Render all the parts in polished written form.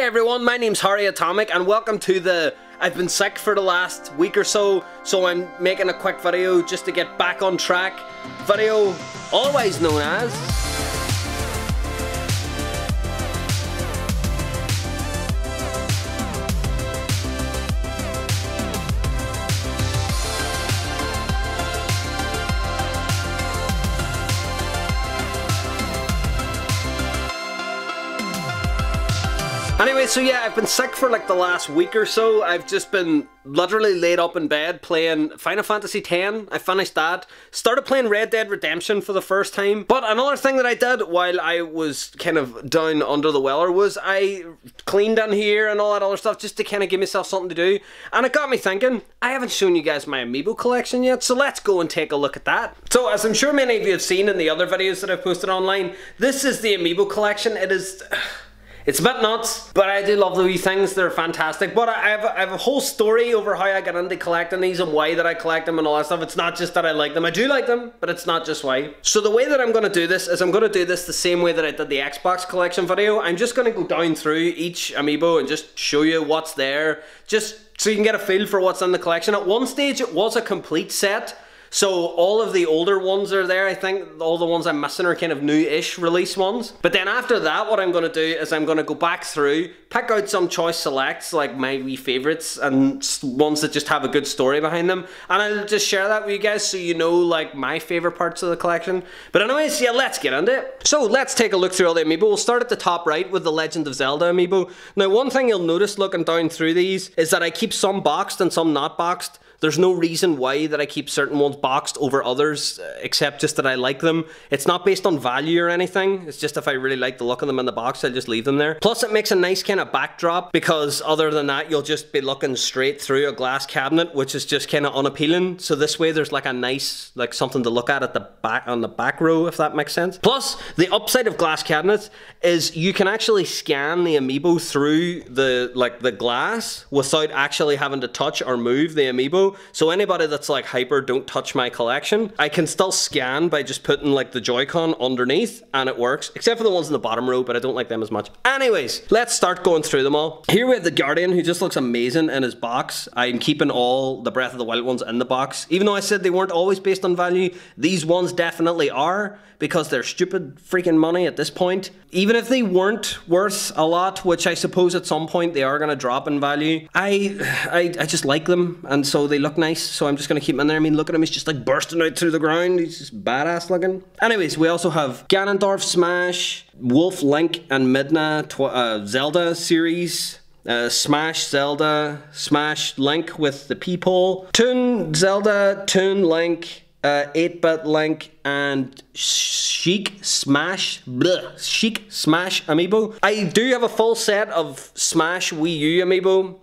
everyone, my name's HarryAtomic and welcome to the I've been sick for the last week or so I'm making a quick video just to get back on track video, always known as Anyway, so yeah, I've been sick for like the last week or so. I've just been literally laid up in bed playing Final Fantasy X. I finished that. Started playing Red Dead Redemption for the first time. But another thing that I did while I was kind of down under the weather was I cleaned in here and all that other stuff just to kind of give myself something to do. And it got me thinking, I haven't shown you guys my Amiibo collection yet, so let's go and take a look at that. So as I'm sure many of you have seen in the other videos that I've posted online, this is the Amiibo collection. It's a bit nuts, but I do love the wee things. They're fantastic. But I have a whole story over how I got into collecting these and why that I collect them and all that stuff. It's not just that I like them. I do like them, but it's not just why. So the way that I'm going to do this is I'm going to do this the same way that I did the Xbox collection video. I'm just going to go down through each Amiibo and just show you what's there, just so you can get a feel for what's in the collection. At one stage, it was a complete set. So all of the older ones are there. I think all the ones I'm missing are kind of new-ish release ones. But then after that, what I'm going to do is I'm going to go back through, pick out some choice selects, like my wee favourites, and ones that just have a good story behind them. And I'll just share that with you guys so you know like my favourite parts of the collection. But anyways, yeah, let's get into it. So let's take a look through all the Amiibo. We'll start at the top right with the Legend of Zelda Amiibo. Now one thing you'll notice looking down through these is that I keep some boxed and some not boxed. There's no reason why that I keep certain ones boxed over others, except just that I like them. It's not based on value or anything. It's just if I really like the look of them in the box, I'll just leave them there. Plus it makes a nice kind of backdrop, because other than that, you'll just be looking straight through a glass cabinet, which is just kind of unappealing. So this way there's like a nice, like something to look at the back, on the back row, if that makes sense. Plus, the upside of glass cabinets is you can actually scan the Amiibo through the glass without actually having to touch or move the Amiibo. So anybody that's like hyper, don't touch my collection, I can still scan by just putting like the Joy-Con underneath and it works, except for the ones in the bottom row, but I don't like them as much. Anyways, let's start going through them all. Here we have the Guardian, who just looks amazing in his box. I'm keeping all the Breath of the Wild ones in the box. Even though I said they weren't always based on value, these ones definitely are, because they're stupid freaking money at this point. Even if they weren't worth a lot, which I suppose at some point they are going to drop in value, I just like them, and so they look nice, so I'm just going to keep them in there. I mean, look at him, he's just like bursting out through the ground. He's just badass looking. Anyways, we also have Ganondorf, Smash, Wolf, Link, and Midna, Zelda series. Smash Zelda, Smash Link with the peephole, Toon Zelda, Toon Link, 8-bit Link, and Chic Smash Amiibo. I do have a full set of Smash Wii U Amiibo.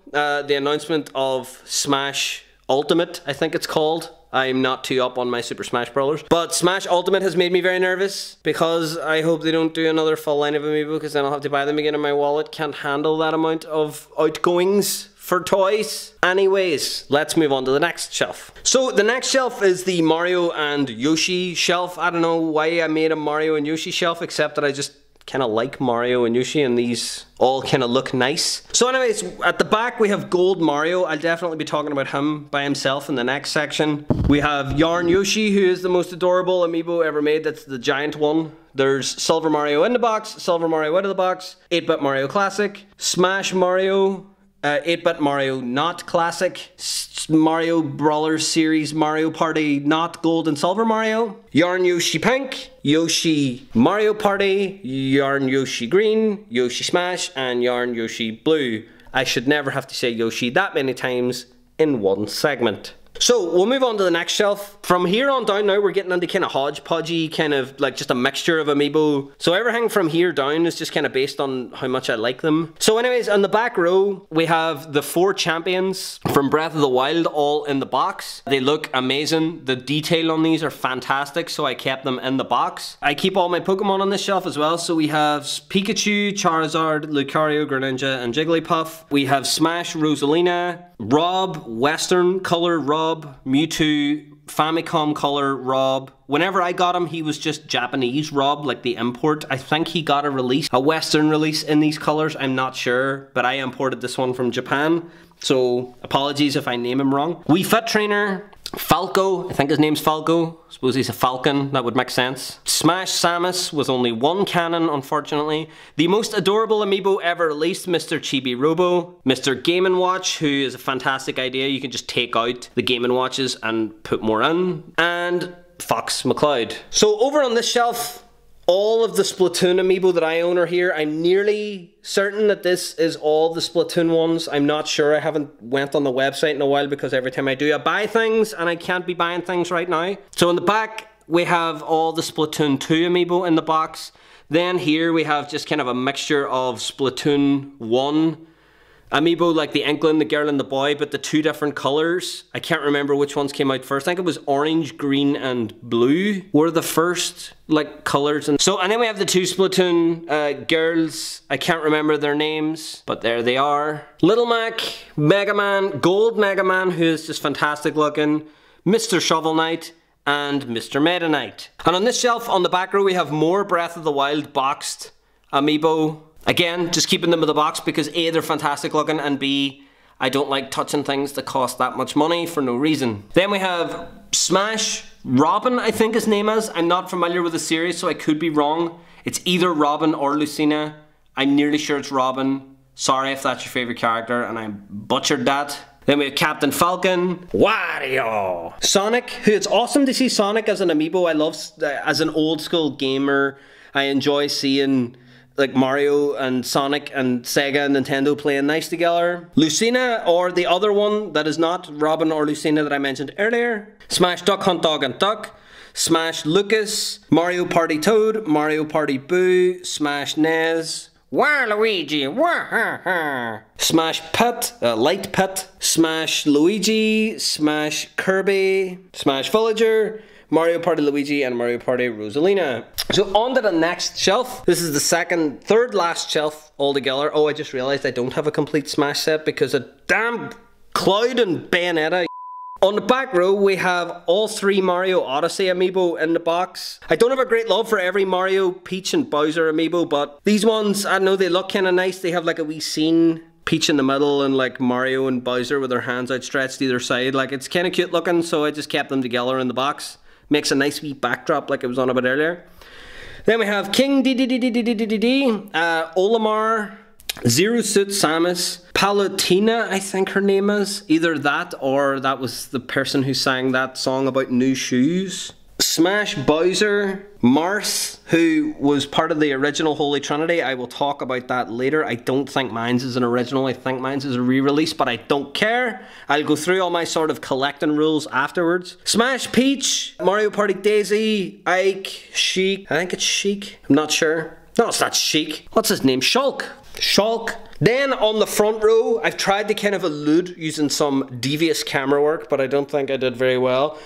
The announcement of Smash Ultimate, I think it's called. I'm not too up on my Super Smash Bros. But Smash Ultimate has made me very nervous, because I hope they don't do another full line of Amiibo, because then I'll have to buy them again and my wallet can't handle that amount of outgoings for toys. Anyways, let's move on to the next shelf. So the next shelf is the Mario and Yoshi shelf. I don't know why I made a Mario and Yoshi shelf, except that I just kind of like Mario and Yoshi, and these all kind of look nice. So anyways, at the back we have Gold Mario. I'll definitely be talking about him by himself in the next section. We have Yarn Yoshi, who is the most adorable Amiibo ever made. That's the giant one. There's Silver Mario in the box, Silver Mario out of the box, 8-bit Mario Classic, Smash Mario, 8-bit Mario Not Classic, Mario Brawlers series Mario Party Not Gold and Silver Mario, Yarn Yoshi Pink, Yoshi Mario Party, Yarn Yoshi Green, Yoshi Smash, and Yarn Yoshi Blue. I should never have to say Yoshi that many times in one segment. So we'll move on to the next shelf. From here on down now we're getting into kind of hodgepodgey, kind of like just a mixture of Amiibo. So everything from here down is just kind of based on how much I like them. So anyways, on the back row we have the 4 champions from Breath of the Wild all in the box. They look amazing. The detail on these are fantastic, so I kept them in the box. I keep all my Pokemon on this shelf as well. So we have Pikachu, Charizard, Lucario, Greninja, and Jigglypuff. We have Smash Rosalina, Rob, Western Color Rob, Mewtwo, Famicom color Rob. Whenever I got him, he was just Japanese Rob, like the import. I think he got a Western release in these colors. I'm not sure, but I imported this one from Japan. So apologies if I name him wrong. Wii Fit Trainer, Falco, I think his name's Falco. I suppose he's a falcon, that would make sense. Smash Samus with only one cannon, unfortunately. The most adorable amiibo ever released, Mr. Chibi Robo. Mr. Game & Watch, who is a fantastic idea. You can just take out the Game & Watches and put more in. And Fox McCloud. So over on this shelf, all of the Splatoon amiibo that I own are here. I'm nearly certain that this is all the Splatoon ones. I'm not sure. I haven't went on the website in a while because every time I do, I buy things and I can't be buying things right now. So in the back, we have all the Splatoon 2 amiibo in the box. Then here we have just kind of a mixture of Splatoon 1 amiibo, like the Inkling, the girl and the boy, but the two different colors. I can't remember which ones came out first. I think it was orange, green and blue were the first like colors. And then we have the two Splatoon girls. I can't remember their names, but there they are. Little Mac, Megaman, Gold Megaman, who is just fantastic looking, Mr. Shovel Knight, and Mr. Meta Knight. And on this shelf on the back row we have more Breath of the Wild boxed amiibo. Again, just keeping them in the box because A, they're fantastic looking, and B, I don't like touching things that cost that much money for no reason. Then we have Smash Robin, I think his name is. I'm not familiar with the series, so I could be wrong. It's either Robin or Lucina. I'm nearly sure it's Robin. Sorry if that's your favourite character and I butchered that. Then we have Captain Falcon, Wario, Sonic, who it's awesome to see Sonic as an amiibo. I love, as an old school gamer, I enjoy seeing like Mario and Sonic and Sega and Nintendo playing nice together. Lucina, or the other one that is not Robin or Lucina that I mentioned earlier. Smash Duck Hunt Dog and Duck. Smash Lucas. Mario Party Toad. Mario Party Boo. Smash Nez. Waluigi. Wah-ha-ha. Smash Pit. Light Pit. Smash Luigi. Smash Kirby. Smash Villager. Mario Party Luigi and Mario Party Rosalina. So on to the next shelf. This is the third last shelf altogether. Oh, I just realized I don't have a complete Smash set because of damn Cloud and Bayonetta. On the back row, we have all three Mario Odyssey amiibo in the box. I don't have a great love for every Mario, Peach and Bowser amiibo, but these ones, I know they look kind of nice. They have like a wee scene, Peach in the middle and like Mario and Bowser with their hands outstretched either side. Like, it's kind of cute looking, so I just kept them together in the box. Makes a nice wee backdrop like I was on a bit earlier. Then we have King Orlimar, Zero Suit Samus, Palutena, I think her name is. Either that or that was the person who sang that song about new shoes. Smash Bowser, Marth, who was part of the original Holy Trinity. I will talk about that later. I don't think mine's is an original. I think mine's is a re-release, but I don't care. I'll go through all my sort of collecting rules afterwards. Smash Peach, Mario Party Daisy, Ike, Sheik. I think it's Sheik. I'm not sure. No, it's not Sheik. What's his name? Shulk. Shulk. Then on the front row, I've tried to kind of elude using some devious camera work, but I don't think I did very well.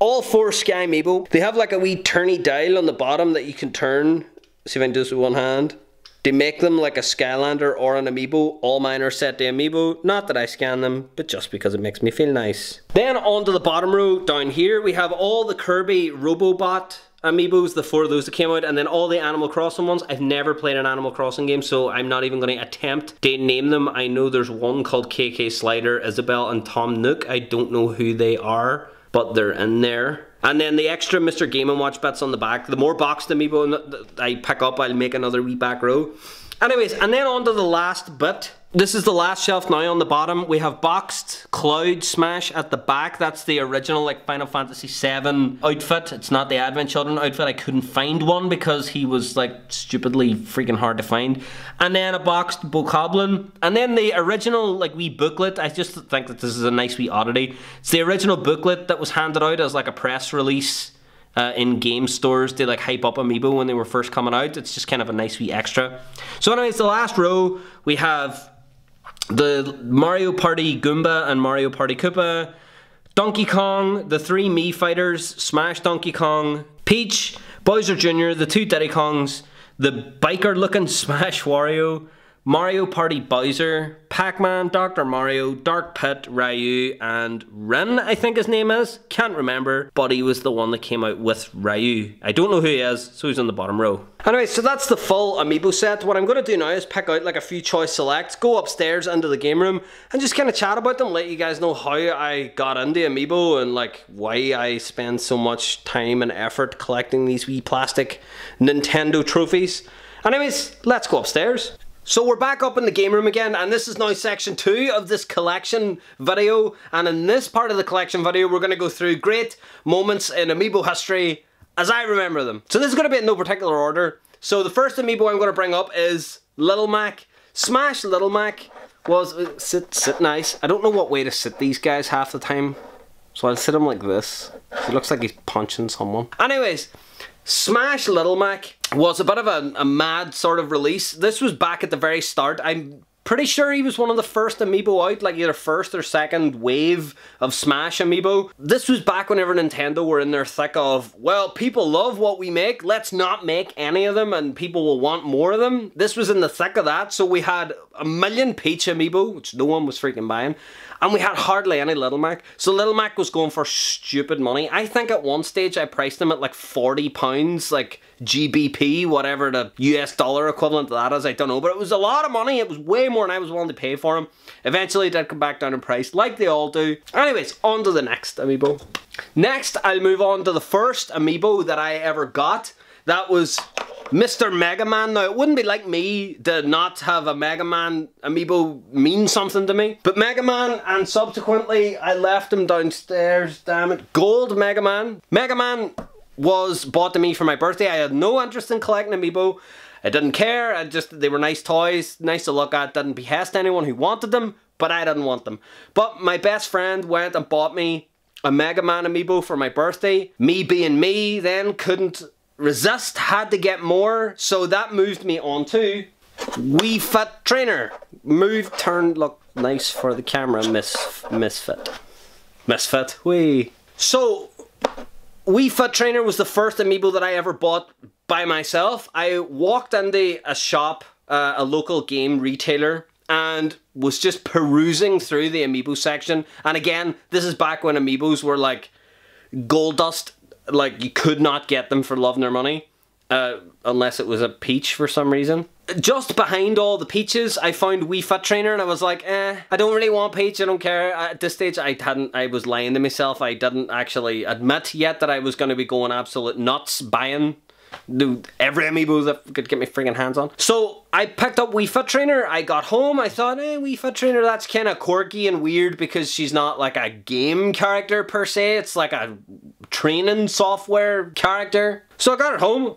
All four Sky Amiibo. They have like a wee turny dial on the bottom that you can turn. See if I can do this with one hand. They make them like a Skylander or an Amiibo. All mine are set to Amiibo. Not that I scan them, but just because it makes me feel nice. Then onto the bottom row down here, we have all the Kirby Robobot Amiibos, the four of those that came out, and then all the Animal Crossing ones. I've never played an Animal Crossing game, so I'm not even going to attempt to name them. I know there's one called KK Slider, Isabelle, and Tom Nook. I don't know who they are, but they're in there. And then the extra Mr. Game & Watch bits on the back. The more boxed amiibo I pick up, I'll make another wee back row. Anyways, and then on to the last bit. This is the last shelf now on the bottom. We have boxed Cloud Smash at the back. That's the original like Final Fantasy VII outfit. It's not the Advent Children outfit. I couldn't find one because he was like stupidly freaking hard to find. And then a boxed Bokoblin. And then the original like wee booklet. I just think that this is a nice wee oddity. It's the original booklet that was handed out as like a press release in game stores to like hype up Amiibo when they were first coming out. It's just kind of a nice wee extra. So anyways, the last row we have the Mario Party Goomba and Mario Party Koopa, Donkey Kong, the three Mii fighters, Smash Donkey Kong, Peach, Bowser Jr., the two Diddy Kongs, the biker looking Smash Wario, Mario Party Bowser, Pac-Man, Dr. Mario, Dark Pit, Ryu, and Rin, I think his name is. Can't remember, but he was the one that came out with Ryu. I don't know who he is, so he's on the bottom row. Anyway, so that's the full Amiibo set. What I'm going to do now is pick out like a few choice selects, go upstairs into the game room, and just kind of chat about them, let you guys know how I got into Amiibo and like why I spend so much time and effort collecting these wee plastic Nintendo trophies. Anyways, let's go upstairs. So we're back up in the game room again, and this is now section 2 of this collection video, and in this part of the collection video we're going to go through great moments in Amiibo history as I remember them. So this is going to be in no particular order. So the first Amiibo I'm going to bring up is Little Mac. Smash Little Mac was... sit nice. I don't know what way to sit these guys half the time, so I'll sit him like this. He looks like he's punching someone. Anyways, Smash Little Mac was a bit of a mad sort of release. This was back at the very start. I'm pretty sure he was one of the first Amiibo out, like either first or second wave of Smash Amiibo. This was back whenever Nintendo were in their thick of, well, people love what we make, let's not make any of them and people will want more of them. This was in the thick of that, so we had a million Peach Amiibo, which no one was freaking buying, and we had hardly any Little Mac. So Little Mac was going for stupid money. I think at one stage I priced him at like £40, like GBP, whatever the US dollar equivalent to that is, I don't know. But it was a lot of money. It was way more than I was willing to pay for him. Eventually it did come back down in price, like they all do. Anyways, on to the next Amiibo. Next, I'll move on to the first Amiibo that I ever got. That was Mr. Megaman. Now, it wouldn't be like me to not have a Megaman Amiibo mean something to me. But Megaman, and subsequently, I left him downstairs, damn it. Gold Megaman. Megaman was bought to me for my birthday. I had no interest in collecting Amiibo. I didn't care. They were nice toys, nice to look at. Didn't behest anyone who wanted them, but I didn't want them. But my best friend went and bought me a Megaman Amiibo for my birthday. Me being me then couldn't resist, had to get more, so that moved me on to Wii Fit Trainer. Turn, look nice for the camera, Misfit. Wee. So, Wii Fit Trainer was the first Amiibo that I ever bought by myself. I walked into a shop, a local game retailer, and was just perusing through the Amiibo section. And again, this is back when Amiibos were like gold dust. Like, you could not get them for love nor money, unless it was a Peach for some reason. Just behind all the Peaches, I found Wii Fit Trainer, and I was like, I don't really want Peach, I don't care. At this stage, I was lying to myself. I didn't actually admit yet that I was going to be going absolute nuts buying every Amiibo that could get my friggin' hands on. So I picked up Wii Fit Trainer. I got home, I thought, Wii Fit Trainer, that's kind of quirky and weird because she's not like a game character per se. It's like a training software character. So I got it home,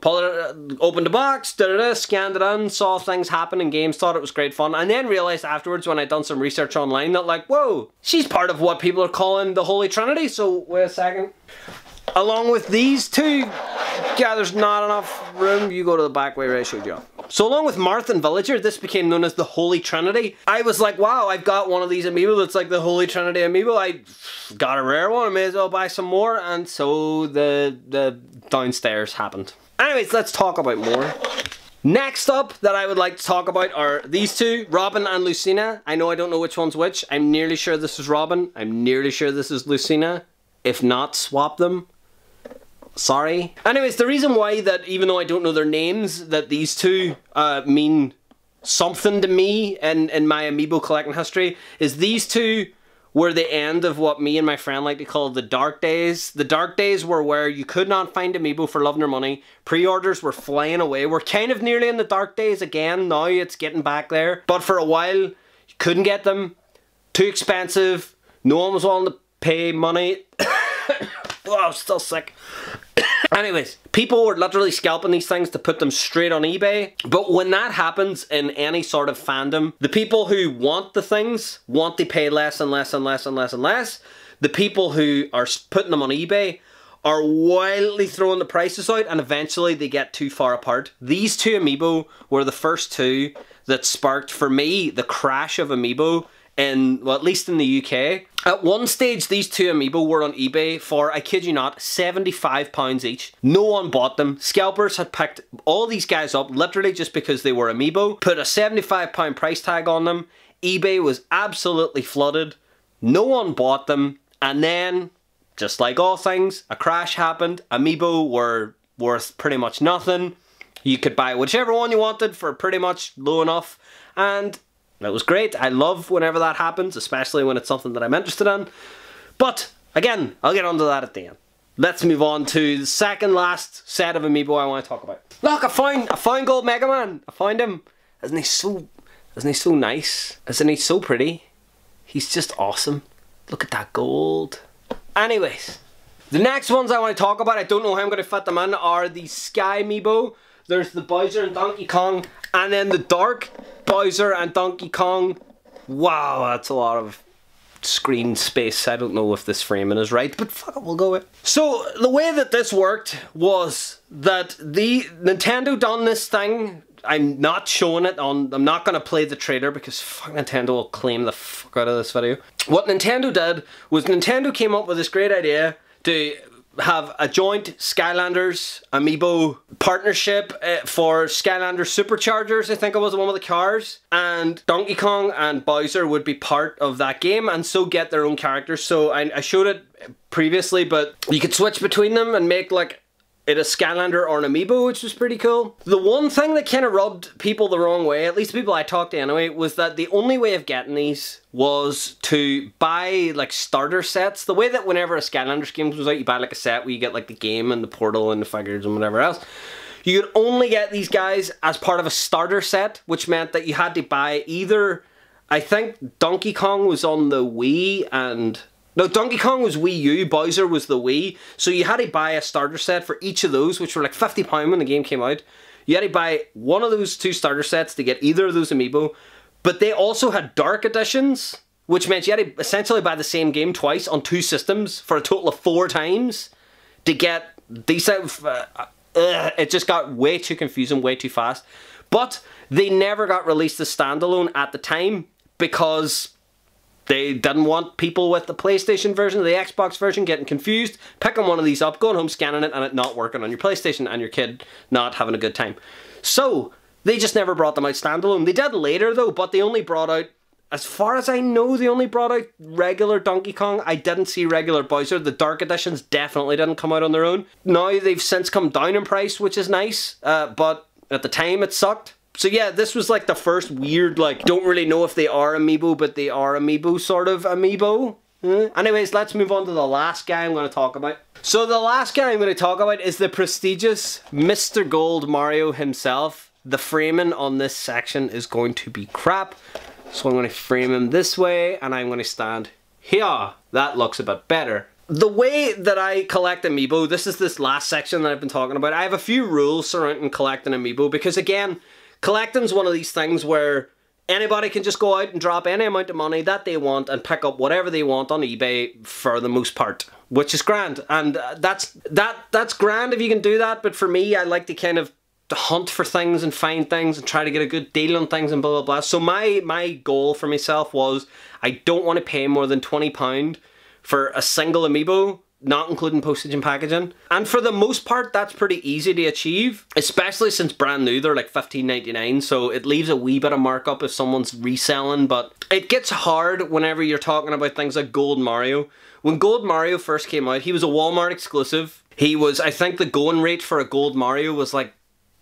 opened the box, scanned it in, saw things happen in games, thought it was great fun, and then realised afterwards when I'd done some research online that like, whoa, she's part of what people are calling the Holy Trinity. So wait a second. Along with these two, yeah, there's not enough room. You go to the back way where I showed you up. So along with Marth and Villager, this became known as the Holy Trinity. I was like, wow, I've got one of these Amiibo that's like the Holy Trinity Amiibo. I got a rare one, I may as well buy some more. And so the downstairs happened. Anyways, let's talk about more. Next up that I would like to talk about are these two, Robin and Lucina. I know I don't know which one's which. I'm nearly sure this is Robin. I'm nearly sure this is Lucina. If not, swap them. Sorry. Anyways, the reason why that, even though I don't know their names, that these two mean something to me in my Amiibo collecting history is these two were the end of what me and my friend like to call the dark days. The dark days were where you could not find Amiibo for love nor money. Pre-orders were flying away. We're kind of nearly in the dark days again. Now it's getting back there. But for a while, you couldn't get them. Too expensive. No one was willing to pay money. Oh, I'm still sick. Anyways, people were literally scalping these things to put them straight on eBay. But when that happens in any sort of fandom, the people who want the things want to pay less and less and less and less and less. The people who are putting them on eBay are wildly throwing the prices out, and eventually they get too far apart. These two Amiibo were the first two that sparked, for me, the crash of Amiibo in, well, at least in the UK. At one stage, these two Amiibo were on eBay for, I kid you not, £75 each. No one bought them. Scalpers had picked all these guys up literally just because they were Amiibo, put a £75 price tag on them. eBay was absolutely flooded. No one bought them. And then, just like all things, a crash happened. Amiibo were worth pretty much nothing. You could buy whichever one you wanted for pretty much low enough. And that was great. I love whenever that happens, especially when it's something that I'm interested in. But, again, I'll get onto that at the end. Let's move on to the second last set of Amiibo I want to talk about. Look, I found Gold Megaman. I found him. Isn't he so nice? Isn't he so pretty? He's just awesome. Look at that gold. Anyways, the next ones I want to talk about, I don't know how I'm going to fit them in, are the Sky Amiibo. There's the Bowser and Donkey Kong, and then the Dark Bowser and Donkey Kong. Wow, that's a lot of screen space. I don't know if this framing is right, but fuck it, we'll go with it. So, the way that this worked was that the Nintendo done this thing. I'm not showing it on, I'm not going to play the trailer because fuck Nintendo will claim the fuck out of this video. What Nintendo did was Nintendo came up with this great idea to have a joint Skylanders Amiibo partnership for Skylanders Superchargers, I think it was one of the cars, and Donkey Kong and Bowser would be part of that game and so get their own characters. So I showed it previously, but you could switch between them and make like it a Skylander or an Amiibo, which was pretty cool. The one thing that kind of rubbed people the wrong way, at least people I talked to anyway, was that the only way of getting these was to buy like starter sets. The way that whenever a Skylanders game comes out, you buy like a set where you get like the game and the portal and the figures and whatever else. You could only get these guys as part of a starter set, which meant that you had to buy either, I think Donkey Kong was on the Wii and... No, Donkey Kong was Wii U, Bowser was the Wii, so you had to buy a starter set for each of those, which were like £50 when the game came out. You had to buy one of those two starter sets to get either of those Amiibo, but they also had Dark Editions, which meant you had to essentially buy the same game twice on two systems for a total of 4 times to get decent... it just got way too confusing, way too fast. But they never got released as standalone at the time because... they didn't want people with the PlayStation version or the Xbox version getting confused, picking one of these up, going home, scanning it, and it not working on your PlayStation and your kid not having a good time. So, they just never brought them out standalone. They did later though, but they only brought out, as far as I know, they only brought out regular Donkey Kong. I didn't see regular Bowser. The Dark Editions definitely didn't come out on their own. Now they've since come down in price, which is nice, but at the time it sucked. So yeah, this was like the first weird, like, don't really know if they are Amiibo, but they are Amiibo sort of Amiibo. Anyways, let's move on to the last guy I'm going to talk about. So the last guy I'm going to talk about is the prestigious Mr. Gold Mario himself. The framing on this section is going to be crap. So I'm going to frame him this way, and I'm going to stand here. That looks a bit better. The way that I collect Amiibo, this last section that I've been talking about, I have a few rules surrounding collecting Amiibo, because again, collecting's one of these things where anybody can just go out and drop any amount of money that they want and pick up whatever they want on eBay for the most part, which is grand. And that's grand if you can do that, but for me, I like to kind of hunt for things and find things and try to get a good deal on things and blah blah blah. So my goal for myself was I don't want to pay more than £20 for a single Amiibo, not including postage and packaging. And for the most part, that's pretty easy to achieve, especially since brand new, they're like $15.99, so it leaves a wee bit of markup if someone's reselling, but it gets hard whenever you're talking about things like Gold Mario. When Gold Mario first came out, he was a Walmart exclusive. He was, I think the going rate for a Gold Mario was like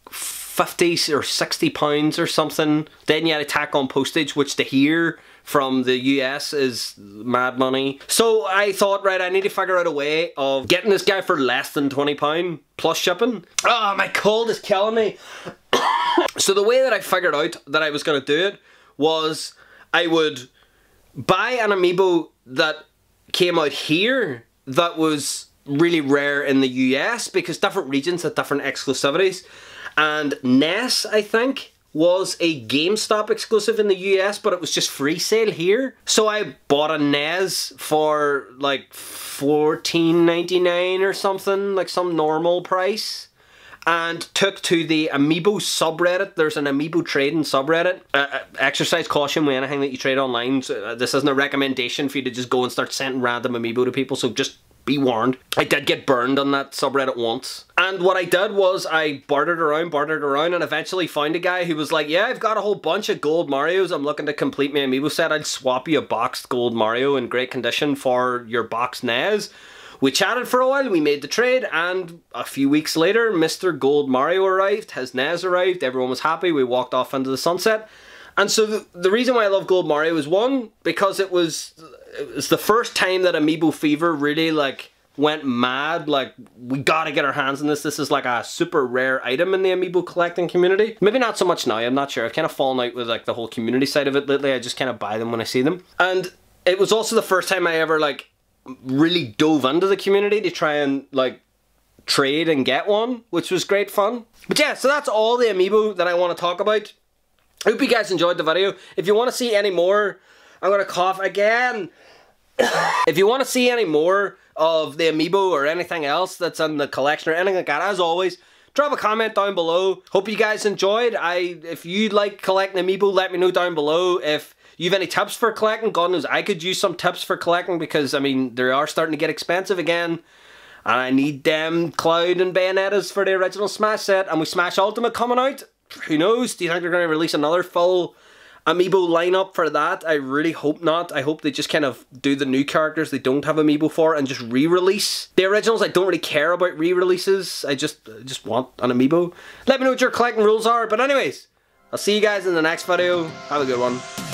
50 or 60 pounds or something. Then you had to tack on postage, which to here from the US is mad money. So I thought, right, I need to figure out a way of getting this guy for less than £20 plus shipping. Oh, my cold is killing me. So the way that I figured out that I was going to do it was I would buy an Amiibo that came out here that was really rare in the US because different regions had different exclusivities. And NES, I think, was a GameStop exclusive in the US, but it was just free sale here. So I bought a NES for like $14.99 or something, like some normal price. and took to the Amiibo subreddit. There's an Amiibo trading subreddit. Exercise caution with anything that you trade online. So, this isn't a recommendation for you to just go and start sending random Amiibo to people, so just be warned. I did get burned on that subreddit once. And what I did was I bartered around, and eventually found a guy who was like, yeah, I've got a whole bunch of gold Marios. I'm looking to complete my Amiibo set. I'd swap you a boxed gold Mario in great condition for your boxed NES. We chatted for a while, we made the trade, and a few weeks later, Mr. Gold Mario arrived, his NES arrived, everyone was happy, we walked off into the sunset. And so the reason why I love Gold Mario is, one, because it was the first time that Amiibo Fever really like went mad. Like, we gotta get our hands on this. This is like a super rare item in the Amiibo collecting community. Maybe not so much now, I'm not sure. I've kind of fallen out with like the whole community side of it lately. I just kind of buy them when I see them. And it was also the first time I ever like really dove into the community to try and like trade and get one, which was great fun. But yeah, so that's all the Amiibo that I want to talk about. I hope you guys enjoyed the video. If you want to see any more, I'm gonna cough again. If you want to see any more of the Amiibo or anything else that's in the collection or anything like that, as always, drop a comment down below. Hope you guys enjoyed. If you like collecting Amiibo, let me know down below. If you have any tips for collecting, God knows I could use some tips for collecting, because I mean they are starting to get expensive again. And I need them Cloud and Bayonettas for the original Smash set, and with Smash Ultimate coming out, who knows? Do you think they're going to release another full Amiibo lineup for that? I really hope not. I hope they just kind of do the new characters they don't have Amiibo for and just re-release the originals. I don't really care about re-releases. I just want an Amiibo. Let me know what your collecting rules are. But anyways, I'll see you guys in the next video. Have a good one.